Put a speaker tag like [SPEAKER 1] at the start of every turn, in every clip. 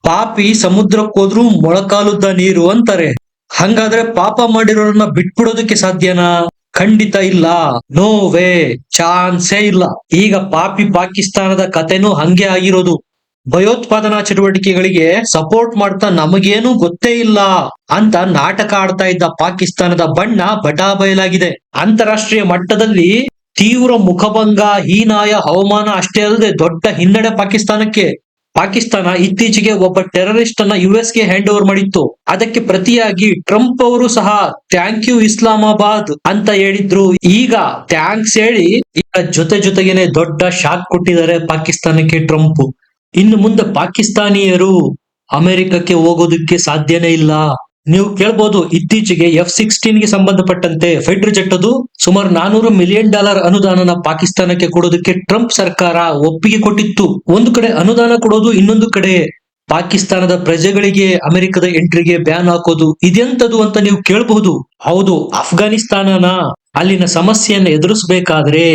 [SPEAKER 1] ಪಾಪಿ ಸಮುದ್ರಕ್ಕೋದ್ರೂ ಮೊಳಕಾಲುದ್ದ ನೀರು ಅಂತಾರೆ. ಹಂಗಾದ್ರೆ ಪಾಪ ಮಾಡಿರೋರನ್ನ ಬಿಟ್ಬಿಡೋದಕ್ಕೆ ಸಾಧ್ಯನಾ? ಖಂಡಿತ ಇಲ್ಲ. ನೋ ವೇ, ಚಾನ್ಸೇ ಇಲ್ಲ. ಈಗ ಪಾಪಿ ಪಾಕಿಸ್ತಾನದ ಕತೆನೂ ಹಂಗೆ ಆಗಿರೋದು. ಭಯೋತ್ಪಾದನಾ ಚಟುವಟಿಕೆಗಳಿಗೆ ಸಪೋರ್ಟ್ ಮಾಡ್ತಾ ನಮಗೇನು ಗೊತ್ತೇ ಇಲ್ಲ ಅಂತ ನಾಟಕ ಆಡ್ತಾ ಇದ್ದ ಪಾಕಿಸ್ತಾನದ ಬಣ್ಣ ಬಟಾ ಬಯಲಾಗಿದೆ. ಅಂತಾರಾಷ್ಟ್ರೀಯ ಮಟ್ಟದಲ್ಲಿ ತೀವ್ರ ಮುಖಭಂಗ, ಹೀನಾಯ ಅವಮಾನ ಅಷ್ಟೇ ಅಲ್ಲದೆ ದೊಡ್ಡ ಹಿನ್ನಡೆ ಪಾಕಿಸ್ತಾನಕ್ಕೆ. ಪಾಕಿಸ್ತಾನ ಇತ್ತೀಚೆಗೆ ಒಬ್ಬ ಟೆರರಿಸ್ಟ್ ಅನ್ನ ಯುಎಸ್ಗೆ ಹ್ಯಾಂಡ್ ಓವರ್ ಮಾಡಿತ್ತು. ಅದಕ್ಕೆ ಪ್ರತಿಯಾಗಿ ಟ್ರಂಪ್ ಅವರು ಸಹ ಥ್ಯಾಂಕ್ ಯು ಇಸ್ಲಾಮಾಬಾದ್ ಅಂತ ಹೇಳಿದ್ರು. ಈಗ ಥ್ಯಾಂಕ್ಸ್ ಹೇಳಿ ಈಗ ಜೊತೆಗೇನೆ ದೊಡ್ಡ ಶಾಕ್ ಕೊಟ್ಟಿದ್ದಾರೆ ಪಾಕಿಸ್ತಾನಕ್ಕೆ ಟ್ರಂಪ್. ಇನ್ನು ಮುಂದೆ ಪಾಕಿಸ್ತಾನಿಯರು ಅಮೆರಿಕಕ್ಕೆ ಹೋಗೋದಕ್ಕೆ ಸಾಧ್ಯನೇ ಇಲ್ಲ. ನೀವು ಕೇಳ್ಬೋದು, ಇತ್ತೀಚೆಗೆ F-16 ಗೆ ಸಂಬಂಧಪಟ್ಟಂತೆ ಫೈಟರ್ ಜೆಟ್ ಅದು ಸುಮಾರು $400 ಮಿಲಿಯನ್ ಅನುದಾನನ ಪಾಕಿಸ್ತಾನಕ್ಕೆ ಕೊಡೋದಕ್ಕೆ ಟ್ರಂಪ್ ಸರ್ಕಾರ ಒಪ್ಪಿಗೆ ಕೊಟ್ಟಿತ್ತು. ಒಂದು ಕಡೆ ಅನುದಾನ ಕೊಡೋದು, ಇನ್ನೊಂದು ಕಡೆ ಪಾಕಿಸ್ತಾನದ ಪ್ರಜೆಗಳಿಗೆ ಅಮೆರಿಕದ ಎಂಟ್ರಿಗೆ ಬ್ಯಾನ್ ಹಾಕೋದು. ಇದೆಂತದು ಅಂತ ನೀವು ಕೇಳಬಹುದು. ಹೌದು, ಅಫ್ಘಾನಿಸ್ತಾನನ ಅಲ್ಲಿನ ಸಮಸ್ಯೆಯನ್ನು ಎದುರಿಸಬೇಕಾದ್ರೆ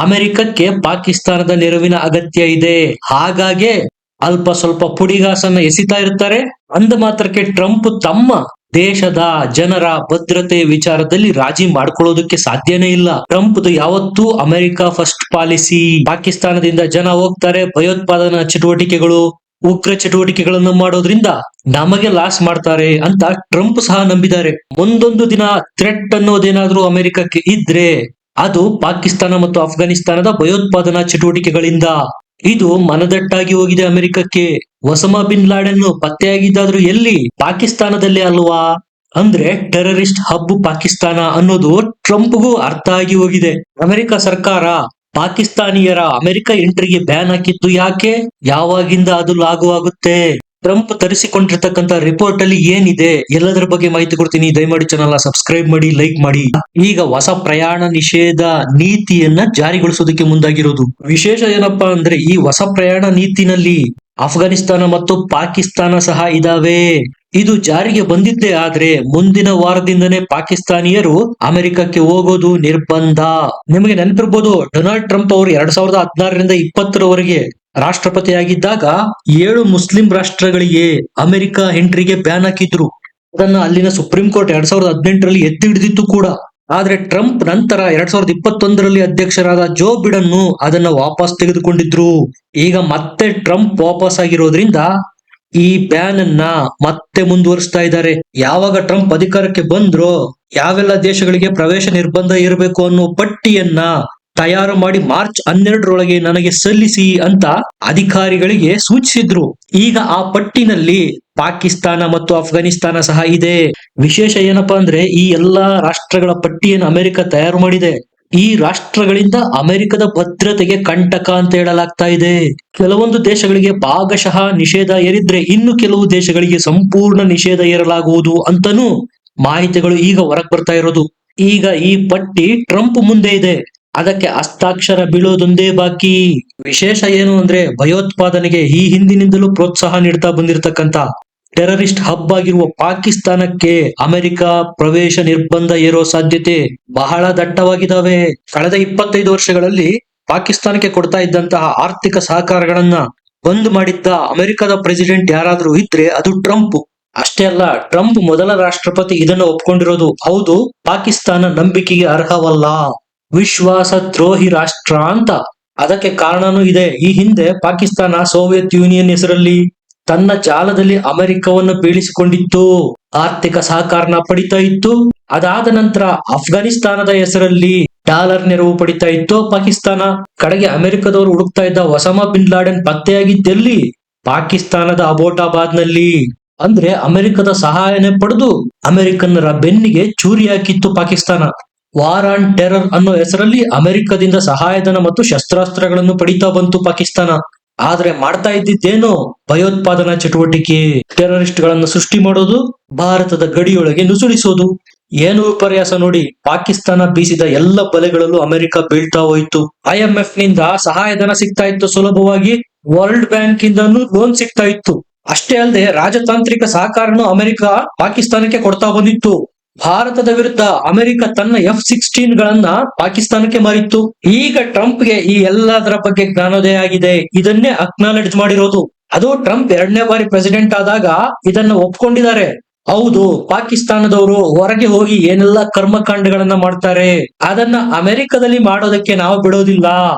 [SPEAKER 1] ಅಮೆರಿಕಕ್ಕೆ ಪಾಕಿಸ್ತಾನದ ನೆರವಿನ ಅಗತ್ಯ ಇದೆ. ಹಾಗಾಗಿ ಅಲ್ಪ ಸ್ವಲ್ಪ ಪುಡಿಗಾಸನ್ನ ಎಸಿತಾ ಇರ್ತಾರೆ. ಅಂದ ಮಾತ್ರಕ್ಕೆ ಟ್ರಂಪ್ ತಮ್ಮ ದೇಶದ ಜನರ ಭದ್ರತೆ ವಿಚಾರದಲ್ಲಿ ರಾಜಿ ಮಾಡ್ಕೊಳ್ಳೋದಕ್ಕೆ ಸಾಧ್ಯನೇ ಇಲ್ಲ. ಟ್ರಂಪ್ದು ಯಾವತ್ತೂ ಅಮೆರಿಕ ಫಸ್ಟ್ ಪಾಲಿಸಿ. ಪಾಕಿಸ್ತಾನದಿಂದ ಜನ ಹೋಗ್ತಾರೆ, ಭಯೋತ್ಪಾದನಾ ಚಟುವಟಿಕೆಗಳು, ಉಗ್ರ ಚಟುವಟಿಕೆಗಳನ್ನು ಮಾಡೋದ್ರಿಂದ ನಮಗೆ ಲಾಸ್ ಮಾಡ್ತಾರೆ ಅಂತ ಟ್ರಂಪ್ ಸಹ ನಂಬಿದ್ದಾರೆ. ಮುಂದೊಂದು ದಿನ ಥ್ರೆಟ್ ಅನ್ನೋದೇನಾದ್ರೂ ಅಮೆರಿಕಕ್ಕೆ ಇದ್ರೆ ಅದು ಪಾಕಿಸ್ತಾನ ಮತ್ತು ಅಫ್ಘಾನಿಸ್ತಾನದ ಭಯೋತ್ಪಾದನಾ ಚಟುವಟಿಕೆಗಳಿಂದ. ಇದು ಮನದಟ್ಟಾಗಿ ಹೋಗಿದೆ ಅಮೆರಿಕಕ್ಕೆ. ಒಸಾಮಾ ಬಿನ್ ಲಾಡೆನ್ ಪತ್ತೆಯಾಗಿದ್ದಾದ್ರೂ ಎಲ್ಲಿ? ಪಾಕಿಸ್ತಾನದಲ್ಲೇ ಅಲ್ವಾ? ಅಂದ್ರೆ ಟೆರರಿಸ್ಟ್ ಹಬ್ ಪಾಕಿಸ್ತಾನ ಅನ್ನೋದು ಟ್ರಂಪ್ಗೂ ಅರ್ಥ ಆಗಿ ಹೋಗಿದೆ. ಅಮೆರಿಕ ಸರ್ಕಾರ ಪಾಕಿಸ್ತಾನಿಯರ ಅಮೆರಿಕ ಎಂಟ್ರಿಗೆ ಬ್ಯಾನ್ ಹಾಕಿತ್ತು. ಯಾಕೆ? ಯಾವಾಗಿಂದ ಅದು ಲಾಗು ಆಗುತ್ತೆ? ಟ್ರಂಪ್ ತರಿಸಿಕೊಂಡಿರ್ತಕ್ಕಂಥ ರಿಪೋರ್ಟ್ ಅಲ್ಲಿ ಏನಿದೆ ಎಲ್ಲದರ ಬಗ್ಗೆ ಮಾಹಿತಿ ಕೊಡ್ತೀನಿ. ದಯಮಾಡಿ ಚಾನಲ್ ಸಬ್ಸ್ಕ್ರೈಬ್ ಮಾಡಿ, ಲೈಕ್ ಮಾಡಿ. ಈಗ ಹೊಸ ಪ್ರಯಾಣ ನಿಷೇಧ ನೀತಿಯನ್ನ ಜಾರಿಗೊಳಿಸೋದಕ್ಕೆ ಮುಂದಾಗಿರೋದು. ವಿಶೇಷ ಏನಪ್ಪಾ ಅಂದ್ರೆ ಈ ಹೊಸ ಪ್ರಯಾಣ ನೀತಿನಲ್ಲಿ ಅಫ್ಘಾನಿಸ್ತಾನ ಮತ್ತು ಪಾಕಿಸ್ತಾನ ಸಹ ಇದಾವೆ. ಇದು ಜಾರಿಗೆ ಬಂದಿದ್ದೇ ಆದ್ರೆ ಮುಂದಿನ ವಾರದಿಂದನೇ ಪಾಕಿಸ್ತಾನಿಯರು ಅಮೆರಿಕಕ್ಕೆ ಹೋಗೋದು ನಿರ್ಬಂಧ. ನಿಮಗೆ ನೆನಪಿರ್ಬೋದು, ಡೊನಾಲ್ಡ್ ಟ್ರಂಪ್ ಅವರು 2016ರಿಂದ 2020ರವರೆಗೆ ರಾಷ್ಟ್ರಪತಿಯಾಗಿದ್ದಾಗ 7 ಮುಸ್ಲಿಂ ರಾಷ್ಟ್ರಗಳಿಗೆ ಅಮೆರಿಕ ಎಂಟ್ರಿಗೆ ಬ್ಯಾನ್ ಹಾಕಿದ್ರು. ಅದನ್ನ ಅಲ್ಲಿನ ಸುಪ್ರೀಂ ಕೋರ್ಟ್ 2018ರಲ್ಲಿ ಎತ್ತಿ ಹಿಡಿದಿತ್ತು ಕೂಡ. ಆದ್ರೆ ಟ್ರಂಪ್ ನಂತರ 2021ರಲ್ಲಿ ಅಧ್ಯಕ್ಷರಾದ ಜೋ ಬಿಡನ್ ಅದನ್ನ ವಾಪಸ್ ತೆಗೆದುಕೊಂಡಿದ್ರು. ಈಗ ಮತ್ತೆ ಟ್ರಂಪ್ ವಾಪಸ್ ಆಗಿರೋದ್ರಿಂದ ಈ ಬ್ಯಾನ್ ಅನ್ನ ಮತ್ತೆ ಮುಂದುವರಿಸ್ತಾ ಇದ್ದಾರೆ. ಯಾವಾಗ ಟ್ರಂಪ್ ಅಧಿಕಾರಕ್ಕೆ ಬಂದ್ರೋ ಯಾವೆಲ್ಲ ದೇಶಗಳಿಗೆ ಪ್ರವೇಶ ನಿರ್ಬಂಧ ಇರಬೇಕು ಅನ್ನೋ ಪಟ್ಟಿಯನ್ನ ತಯಾರು ಮಾಡಿ ಮಾರ್ಚ್ 12ರೊಳಗೆ ನನಗೆ ಸಲ್ಲಿಸಿ ಅಂತ ಅಧಿಕಾರಿಗಳಿಗೆ ಸೂಚಿಸಿದ್ರು. ಈಗ ಆ ಪಟ್ಟಿನಲ್ಲಿ ಪಾಕಿಸ್ತಾನ ಮತ್ತು ಅಫ್ಘಾನಿಸ್ತಾನ ಸಹ ಇದೆ. ವಿಶೇಷ ಏನಪ್ಪಾ ಅಂದ್ರೆ ಈ ಎಲ್ಲಾ ರಾಷ್ಟ್ರಗಳ ಪಟ್ಟಿಯನ್ನು ಅಮೆರಿಕ ತಯಾರು ಮಾಡಿದೆ. ಈ ರಾಷ್ಟ್ರಗಳಿಂದ ಅಮೆರಿಕದ ಭದ್ರತೆಗೆ ಕಂಟಕ ಅಂತ ಹೇಳಲಾಗ್ತಾ ಇದೆ. ಕೆಲವೊಂದು ದೇಶಗಳಿಗೆ ಭಾಗಶಃ ನಿಷೇಧ ಏರಿದ್ರೆ ಇನ್ನು ಕೆಲವು ದೇಶಗಳಿಗೆ ಸಂಪೂರ್ಣ ನಿಷೇಧ ಏರಲಾಗುವುದು ಅಂತನೂ ಮಾಹಿತಿಗಳು ಈಗ ಹೊರಗ್ ಬರ್ತಾ ಇರೋದು. ಈಗ ಈ ಪಟ್ಟಿ ಟ್ರಂಪ್ ಮುಂದೆ ಇದೆ, ಅದಕ್ಕೆ ಹಸ್ತಾಕ್ಷರ ಬೀಳೋದೊಂದೇ ಬಾಕಿ. ವಿಶೇಷ ಏನು ಅಂದ್ರೆ ಭಯೋತ್ಪಾದನೆಗೆ ಈ ಹಿಂದಿನಿಂದಲೂ ಪ್ರೋತ್ಸಾಹ ನೀಡ್ತಾ ಬಂದಿರತಕ್ಕಂತ ಟೆರರಿಸ್ಟ್ ಹಬ್ ಆಗಿರುವ ಪಾಕಿಸ್ತಾನಕ್ಕೆ ಅಮೆರಿಕ ಪ್ರವೇಶ ನಿರ್ಬಂಧ ಏರೋ ಸಾಧ್ಯತೆ ಬಹಳ ದಟ್ಟವಾಗಿದ್ದಾವೆ. ಕಳೆದ 25 ವರ್ಷಗಳಲ್ಲಿ ಪಾಕಿಸ್ತಾನಕ್ಕೆ ಕೊಡ್ತಾ ಇದ್ದಂತಹ ಆರ್ಥಿಕ ಸಹಕಾರಗಳನ್ನ ಬಂದ್ ಮಾಡಿದ್ದ ಅಮೆರಿಕದ ಪ್ರೆಸಿಡೆಂಟ್ ಯಾರಾದ್ರೂ ಇದ್ರೆ ಅದು ಟ್ರಂಪ್. ಅಷ್ಟೇ ಅಲ್ಲ, ಟ್ರಂಪ್ ಮೊದಲ ರಾಷ್ಟ್ರಪತಿ ಇದನ್ನು ಒಪ್ಕೊಂಡಿರೋದು. ಹೌದು, ಪಾಕಿಸ್ತಾನ ನಂಬಿಕೆಗೆ ಅರ್ಹವಲ್ಲ, ವಿಶ್ವಾಸ ದ್ರೋಹಿ ರಾಷ್ಟ್ರ ಅಂತ. ಅದಕ್ಕೆ ಕಾರಣನೂ ಇದೆ. ಈ ಹಿಂದೆ ಪಾಕಿಸ್ತಾನ ಸೋವಿಯತ್ ಯೂನಿಯನ್ ಹೆಸರಲ್ಲಿ ತನ್ನ ಜಾಲದಲ್ಲಿ ಅಮೆರಿಕವನ್ನು ಬೀಳಿಸಿಕೊಂಡಿತ್ತು, ಆರ್ಥಿಕ ಸಹಕಾರನ ಪಡಿತಾ ಇತ್ತು. ಅದಾದ ನಂತರ ಅಫ್ಘಾನಿಸ್ತಾನದ ಹೆಸರಲ್ಲಿ ಡಾಲರ್ ನೆರವು ಪಡಿತಾ ಇತ್ತು ಪಾಕಿಸ್ತಾನ. ಕಡೆಗೆ ಅಮೆರಿಕದವರು ಹುಡುಕ್ತಾ ಇದ್ದ ಒಸಾಮಾ ಬಿನ್ ಲಾಡೆನ್ ಪತ್ತೆಯಾಗಿದ್ದೆಲ್ಲಿ? ಪಾಕಿಸ್ತಾನದ ಅಬೋಟಾಬಾದ್ ನಲ್ಲಿ. ಅಂದ್ರೆ ಅಮೆರಿಕದ ಸಹಾಯನೆ ಪಡೆದು ಅಮೆರಿಕನ್ನರ ಬೆನ್ನಿಗೆ ಚೂರಿ ಹಾಕಿತ್ತು ಪಾಕಿಸ್ತಾನ. ವಾರ್ ಆನ್ ಟೆರರ್ ಅನ್ನೋ ಹೆಸರಲ್ಲಿ ಅಮೆರಿಕದಿಂದ ಸಹಾಯಧನ ಮತ್ತು ಶಸ್ತ್ರಾಸ್ತ್ರಗಳನ್ನು ಪಡಿತಾ ಬಂತು ಪಾಕಿಸ್ತಾನ. ಆದ್ರೆ ಮಾಡ್ತಾ ಇದ್ದಿದ್ದೇನು? ಭಯೋತ್ಪಾದನಾ ಚಟುವಟಿಕೆ, ಟೆರರಿಸ್ಟ್ ಗಳನ್ನ ಸೃಷ್ಟಿ ಮಾಡೋದು, ಭಾರತದ ಗಡಿಯೊಳಗೆ ನುಸುಳಿಸೋದು. ಏನು ವಿಪರ್ಯಾಸ ನೋಡಿ. ಪಾಕಿಸ್ತಾನ ಬೀಸಿದ ಎಲ್ಲ ಬಲೆಗಳಲ್ಲೂ ಅಮೆರಿಕ ಬೀಳ್ತಾ ಹೋಯ್ತು. IMF ನಿಂದ ಸಹಾಯಧನ ಸಿಗ್ತಾ ಇತ್ತು ಸುಲಭವಾಗಿ, ವರ್ಲ್ಡ್ ಬ್ಯಾಂಕ್ ಇಂದನೂ ಲೋನ್ ಸಿಗ್ತಾ ಇತ್ತು. ಅಷ್ಟೇ ಅಲ್ಲದೆ ರಾಜತಾಂತ್ರಿಕ ಸಹಕಾರನು ಅಮೆರಿಕ ಪಾಕಿಸ್ತಾನಕ್ಕೆ ಕೊಡ್ತಾ ಬಂದಿತ್ತು. ಭಾರತದ ವಿರುದ್ಧ ಅಮೆರಿಕ ತನ್ನ F-16ಗಳನ್ನ ಪಾಕಿಸ್ತಾನಕ್ಕೆ ಮಾರಿತ್ತು. ಈಗ ಟ್ರಂಪ್ಗೆ ಈ ಎಲ್ಲದರ ಬಗ್ಗೆ ಜ್ಞಾನೋದಯ ಆಗಿದೆ. ಇದನ್ನೇ ಅಕ್ನಾಲೆಡ್ಜ್ ಮಾಡಿರೋದು. ಅದು ಟ್ರಂಪ್ 2ನೇ ಬಾರಿ ಪ್ರೆಸಿಡೆಂಟ್ ಆದಾಗ ಇದನ್ನ ಒಪ್ಕೊಂಡಿದ್ದಾರೆ. ಹೌದು, ಪಾಕಿಸ್ತಾನದವರು ಹೊರಗೆ ಹೋಗಿ ಏನೆಲ್ಲ ಕರ್ಮಕಾಂಡಗಳನ್ನ ಮಾಡ್ತಾರೆ ಅದನ್ನ ಅಮೆರಿಕದಲ್ಲಿ ಮಾಡೋದಕ್ಕೆ ನಾವು ಬಿಡೋದಿಲ್ಲ.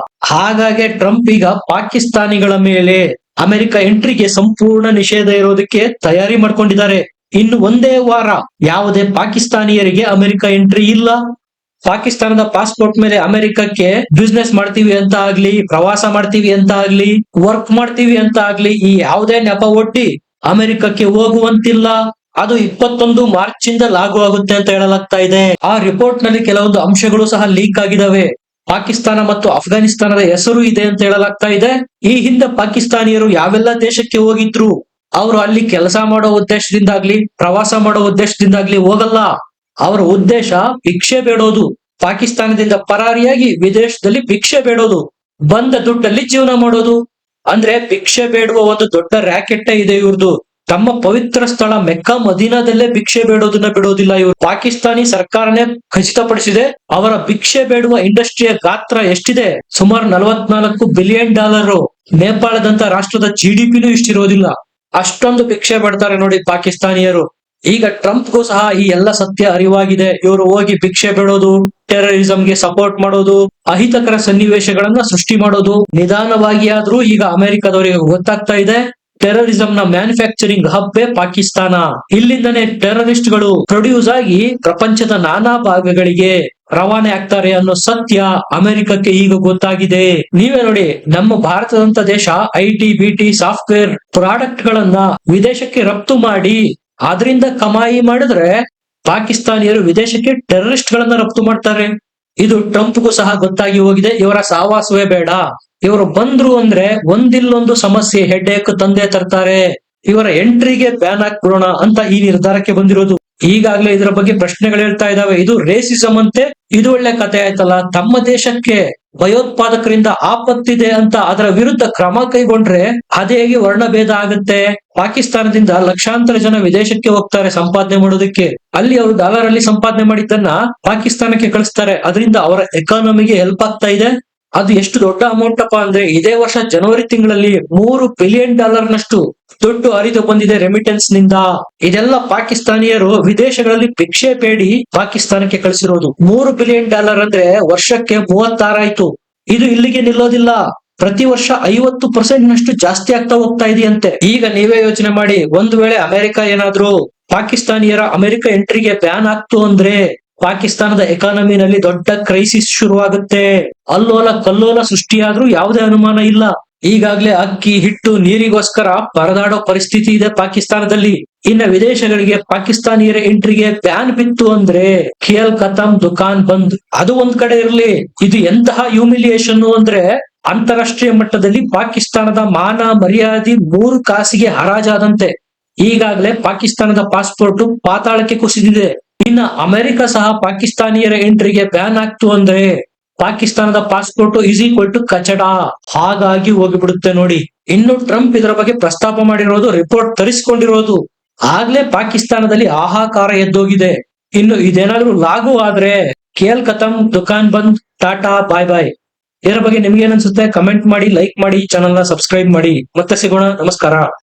[SPEAKER 1] ಹಾಗಾಗಿ ಟ್ರಂಪ್ ಈಗ ಪಾಕಿಸ್ತಾನಿಗಳ ಮೇಲೆ ಅಮೆರಿಕ ಎಂಟ್ರಿಗೆ ಸಂಪೂರ್ಣ ನಿಷೇಧ ಇರೋದಕ್ಕೆ ತಯಾರಿ ಮಾಡ್ಕೊಂಡಿದ್ದಾರೆ. ಇನ್ನು ಒಂದೇ ವಾರ ಯಾವುದೇ ಪಾಕಿಸ್ತಾನಿಯರಿಗೆ ಅಮೆರಿಕ ಎಂಟ್ರಿ ಇಲ್ಲ. ಪಾಕಿಸ್ತಾನದ ಪಾಸ್ಪೋರ್ಟ್ ಮೇಲೆ ಅಮೆರಿಕಕ್ಕೆ ಬಿಸ್ನೆಸ್ ಮಾಡ್ತೀವಿ ಅಂತ ಆಗ್ಲಿ, ಪ್ರವಾಸ ಮಾಡ್ತೀವಿ ಅಂತ ಆಗ್ಲಿ, ವರ್ಕ್ ಮಾಡ್ತೀವಿ ಅಂತ ಆಗ್ಲಿ, ಈ ಯಾವುದೇ ನೆಪ ಒಡ್ಡಿ ಅಮೆರಿಕಕ್ಕೆ ಹೋಗುವಂತಿಲ್ಲ. ಅದು 21 ಮಾರ್ಚ್ ಇಂದ ಲಾಗು ಆಗುತ್ತೆ ಅಂತ ಹೇಳಲಾಗ್ತಾ ಇದೆ. ಆ ರಿಪೋರ್ಟ್ ನಲ್ಲಿ ಕೆಲವೊಂದು ಅಂಶಗಳು ಸಹ ಲೀಕ್ ಆಗಿದಾವೆ. ಪಾಕಿಸ್ತಾನ ಮತ್ತು ಅಫ್ಘಾನಿಸ್ತಾನದ ಹೆಸರು ಇದೆ ಅಂತ ಹೇಳಲಾಗ್ತಾ ಇದೆ. ಈ ಹಿಂದೆ ಪಾಕಿಸ್ತಾನಿಯರು ಯಾವೆಲ್ಲ ದೇಶಕ್ಕೆ ಹೋಗಿದ್ರು, ಅವರು ಅಲ್ಲಿ ಕೆಲಸ ಮಾಡೋ ಉದ್ದೇಶದಿಂದಾಗ್ಲಿ, ಪ್ರವಾಸ ಮಾಡೋ ಉದ್ದೇಶದಿಂದಾಗ್ಲಿ ಹೋಗಲ್ಲ. ಅವರ ಉದ್ದೇಶ ಭಿಕ್ಷೆ ಬೇಡೋದು. ಪಾಕಿಸ್ತಾನದಿಂದ ಪರಾರಿಯಾಗಿ ವಿದೇಶದಲ್ಲಿ ಭಿಕ್ಷೆ ಬೇಡೋದು, ಬಂದ ದುಡ್ಡಲ್ಲಿ ಜೀವನ ಮಾಡೋದು. ಅಂದ್ರೆ ಭಿಕ್ಷೆ ಬೇಡುವ ಒಂದು ದೊಡ್ಡ ರ್ಯಾಕೆಟ್ ಇದೆ ಇವ್ರದ್ದು. ತಮ್ಮ ಪವಿತ್ರ ಸ್ಥಳ ಮೆಕ್ಕಾ ಮದೀನಾದಲ್ಲೇ ಭಿಕ್ಷೆ ಬೇಡೋದನ್ನ ಬಿಡೋದಿಲ್ಲ ಇವರು. ಪಾಕಿಸ್ತಾನಿ ಸರ್ಕಾರನೇ ಖಚಿತಪಡಿಸಿದೆ ಅವರ ಭಿಕ್ಷೆ ಬೇಡುವ ಇಂಡಸ್ಟ್ರಿಯ ಗಾತ್ರ ಎಷ್ಟಿದೆ, ಸುಮಾರು $44 ಬಿಲಿಯನ್. ನೇಪಾಳದಂತ ರಾಷ್ಟ್ರದ GDPನೂ ಇಷ್ಟಿರೋದಿಲ್ಲ. ಅಷ್ಟೊಂದು ಭಿಕ್ಷೆ ಬೇಡ್ತಾರೆ ನೋಡಿ ಪಾಕಿಸ್ತಾನಿಯರು. ಈಗ ಟ್ರಂಪ್ಗೂ ಸಹ ಈ ಎಲ್ಲ ಸತ್ಯ ಅರಿವಾಗಿದೆ. ಇವರು ಹೋಗಿ ಭಿಕ್ಷೆ ಬೇಡೋದು, ಟೆರರಿಸಂಗೆ ಸಪೋರ್ಟ್ ಮಾಡೋದು, ಅಹಿತಕರ ಸನ್ನಿವೇಶಗಳನ್ನ ಸೃಷ್ಟಿ ಮಾಡೋದು ನಿಧಾನವಾಗಿ ಆದ್ರೂ ಈಗ ಅಮೆರಿಕದವರಿಗೆ ಗೊತ್ತಾಗ್ತಾ ಇದೆ. ಟೆರರಿಸಂ ನ ಮ್ಯಾನುಫ್ಯಾಕ್ಚರಿಂಗ್ ಹಬ್ಬೇ ಪಾಕಿಸ್ತಾನ. ಇಲ್ಲಿಂದನೇ ಟೆರರಿಸ್ಟ್ ಗಳು ಪ್ರೊಡ್ಯೂಸ್ ಆಗಿ ಪ್ರಪಂಚದ ನಾನಾ ಭಾಗಗಳಿಗೆ ರವಾನೆ ಆಗ್ತಾರೆ ಅನ್ನೋ ಸತ್ಯ ಅಮೆರಿಕಕ್ಕೆ ಈಗ ಗೊತ್ತಾಗಿದೆ. ನೀವೇ ನೋಡಿ, ನಮ್ಮ ಭಾರತದಂತ ದೇಶ IT-BT ಸಾಫ್ಟ್ವೇರ್ ಪ್ರಾಡಕ್ಟ್ ಗಳನ್ನ ವಿದೇಶಕ್ಕೆ ರಫ್ತು ಮಾಡಿ ಅದರಿಂದ ಕಮಾಯಿ ಮಾಡಿದ್ರೆ, ಪಾಕಿಸ್ತಾನಿಯರು ವಿದೇಶಕ್ಕೆ ಟೆರರಿಸ್ಟ್ ಗಳನ್ನ ರಫ್ತು ಮಾಡ್ತಾರೆ. ಇದು ಟ್ರಂಪ್ಗೂ ಸಹ ಗೊತ್ತಾಗಿ ಹೋಗಿದೆ. ಇವರ ಸಹವಾಸವೇ ಬೇಡ, ಇವರು ಬಂದ್ರು ಅಂದ್ರೆ ಒಂದಿಲ್ಲೊಂದು ಸಮಸ್ಯೆ ಹೆಡ್ಡೇಕ್ ತಂದೆ ತರ್ತಾರೆ, ಇವರ ಎಂಟ್ರಿಗೆ ಬ್ಯಾನ್ ಹಾಕ್ಬಿಡೋಣ ಅಂತ ಈ ನಿರ್ಧಾರಕ್ಕೆ ಬಂದಿರೋದು. ಈಗಾಗಲೇ ಇದರ ಬಗ್ಗೆ ಪ್ರಶ್ನೆಗಳು ಹೇಳ್ತಾ ಇದಾವೆ. ಇದು ರೇಸಿಸಂ ಅಂತೆ, ಇದು ಒಳ್ಳೆ ಕಥೆ ಆಯ್ತಲ್ಲ. ತಮ್ಮ ದೇಶಕ್ಕೆ ಭಯೋತ್ಪಾದಕರಿಂದ ಆಪತ್ತಿದೆ ಅಂತ ಅದರ ವಿರುದ್ಧ ಕ್ರಮ ಕೈಗೊಂಡ್ರೆ ಅದೇಗೆ ವರ್ಣಭೇದ ಆಗುತ್ತೆ. ಪಾಕಿಸ್ತಾನದಿಂದ ಲಕ್ಷಾಂತರ ಜನ ವಿದೇಶಕ್ಕೆ ಹೋಗ್ತಾರೆ ಸಂಪಾದನೆ ಮಾಡೋದಕ್ಕೆ. ಅಲ್ಲಿ ಅವರು ಡಾಲರ್ ಅಲ್ಲಿ ಸಂಪಾದನೆ ಮಾಡಿದ್ದನ್ನ ಪಾಕಿಸ್ತಾನಕ್ಕೆ ಕಳಿಸ್ತಾರೆ. ಅದರಿಂದ ಅವರ ಎಕಾನಮಿಗೆ ಹೆಲ್ಪ್ ಆಗ್ತಾ ಇದೆ. ಅದು ಎಷ್ಟು ದೊಡ್ಡ ಅಮೌಂಟ್ ಅಪ್ಪ ಅಂದ್ರೆ, ಇದೇ ವರ್ಷ ಜನವರಿ ತಿಂಗಳಲ್ಲಿ $3 ಬಿಲಿಯನ್ ನಷ್ಟು ದುಡ್ಡು ಹರಿದು ಬಂದಿದೆ ರೆಮಿಟೆನ್ಸ್ ನಿಂದ. ಇದೆಲ್ಲ ಪಾಕಿಸ್ತಾನಿಯರು ವಿದೇಶಗಳಲ್ಲಿ ಭಿಕ್ಷೆ ಬೇಡಿ ಪಾಕಿಸ್ತಾನಕ್ಕೆ ಕಳಿಸಿರೋದು. $3 ಬಿಲಿಯನ್ ಅಂದ್ರೆ ವರ್ಷಕ್ಕೆ 36 ಆಯ್ತು. ಇದು ಇಲ್ಲಿಗೆ ನಿಲ್ಲೋದಿಲ್ಲ, ಪ್ರತಿ ವರ್ಷ 50% ನಷ್ಟು ಜಾಸ್ತಿ ಆಗ್ತಾ ಹೋಗ್ತಾ ಇದೆಯಂತೆ. ಈಗ ನೀವೇ ಯೋಚನೆ ಮಾಡಿ, ಒಂದು ವೇಳೆ ಅಮೆರಿಕ ಏನಾದ್ರೂ ಪಾಕಿಸ್ತಾನಿಯರ ಅಮೆರಿಕ ಎಂಟ್ರಿಗೆ ಬ್ಯಾನ್ ಆಗ್ತು ಅಂದ್ರೆ ಪಾಕಿಸ್ತಾನದ ಎಕಾನಮಿನಲ್ಲಿ ದೊಡ್ಡ ಕ್ರೈಸಿಸ್ ಶುರುವಾಗುತ್ತೆ. ಅಲ್ಲೋಲ ಕಲ್ಲೋಲ ಸೃಷ್ಟಿಯಾದ್ರೂ ಯಾವುದೇ ಅನುಮಾನ ಇಲ್ಲ. ಈಗಾಗ್ಲೇ ಅಕ್ಕಿ ಹಿಟ್ಟು ನೀರಿಗೋಸ್ಕರ ಪರದಾಡೋ ಪರಿಸ್ಥಿತಿ ಇದೆ ಪಾಕಿಸ್ತಾನದಲ್ಲಿ. ಇನ್ನ ವಿದೇಶಗಳಿಗೆ ಪಾಕಿಸ್ತಾನಿಯರ ಎಂಟ್ರಿಗೆ ಬ್ಯಾನ್ ಬಿತ್ತು ಅಂದ್ರೆ ಖೇಲ್ ಖತಮ್, ದುಕಾನ್ ಬಂದ್. ಅದು ಒಂದ್ ಕಡೆ ಇರ್ಲಿ, ಇದು ಎಂತಹ ಹ್ಯೂಮಿಲಿಯೇಷನ್ ಅಂದ್ರೆ ಅಂತಾರಾಷ್ಟ್ರೀಯ ಮಟ್ಟದಲ್ಲಿ ಪಾಕಿಸ್ತಾನದ ಮಾನ ಮರ್ಯಾದೆ 3 ಕಾಸಿಗೆ ಹರಾಜಾದಂತೆ. ಈಗಾಗಲೇ ಪಾಕಿಸ್ತಾನದ ಪಾಸ್ಪೋರ್ಟ್ ಪಾತಾಳಕ್ಕೆ ಕುಸಿದಿದೆ. ಇನ್ನ ಅಮೆರಿಕ ಸಹ ಪಾಕಿಸ್ತಾನಿಯರ ಎಂಟ್ರಿಗೆ ಬ್ಯಾನ್ ಆಗ್ತು ಅಂದ್ರೆ ಪಾಕಿಸ್ತಾನದ ಪಾಸ್ಪೋರ್ಟ್ = ಕಚಡ, ಹಾಗಾಗಿ ಹೋಗಿಬಿಡುತ್ತೆ ನೋಡಿ. ಇನ್ನು ಟ್ರಂಪ್ ಇದರ ಬಗ್ಗೆ ಪ್ರಸ್ತಾಪ ಮಾಡಿರೋದು, ರಿಪೋರ್ಟ್ ತರಿಸಿಕೊಂಡಿರೋದು, ಆಗ್ಲೇ ಪಾಕಿಸ್ತಾನದಲ್ಲಿ ಹಾಹಾಕಾರ ಎದ್ದೋಗಿದೆ. ಇನ್ನು ಇದೇನಾದ್ರೂ ಲಾಗು ಆದ್ರೆ ಖೇಲ್ ಖತಮ್, ದುಕಾನ್ ಬಂದ್, ಟಾಟಾ ಬಾಯ್ ಬಾಯ್. ಇದರ ಬಗ್ಗೆ ನಿಮ್ಗೆ ಏನನ್ಸುತ್ತೆ ಕಮೆಂಟ್ ಮಾಡಿ, ಲೈಕ್ ಮಾಡಿ, ಚಾನಲ್ ನ ಸಬ್ಸ್ಕ್ರೈಬ್ ಮಾಡಿ. ಮತ್ತೆ ಸಿಗೋಣ, ನಮಸ್ಕಾರ.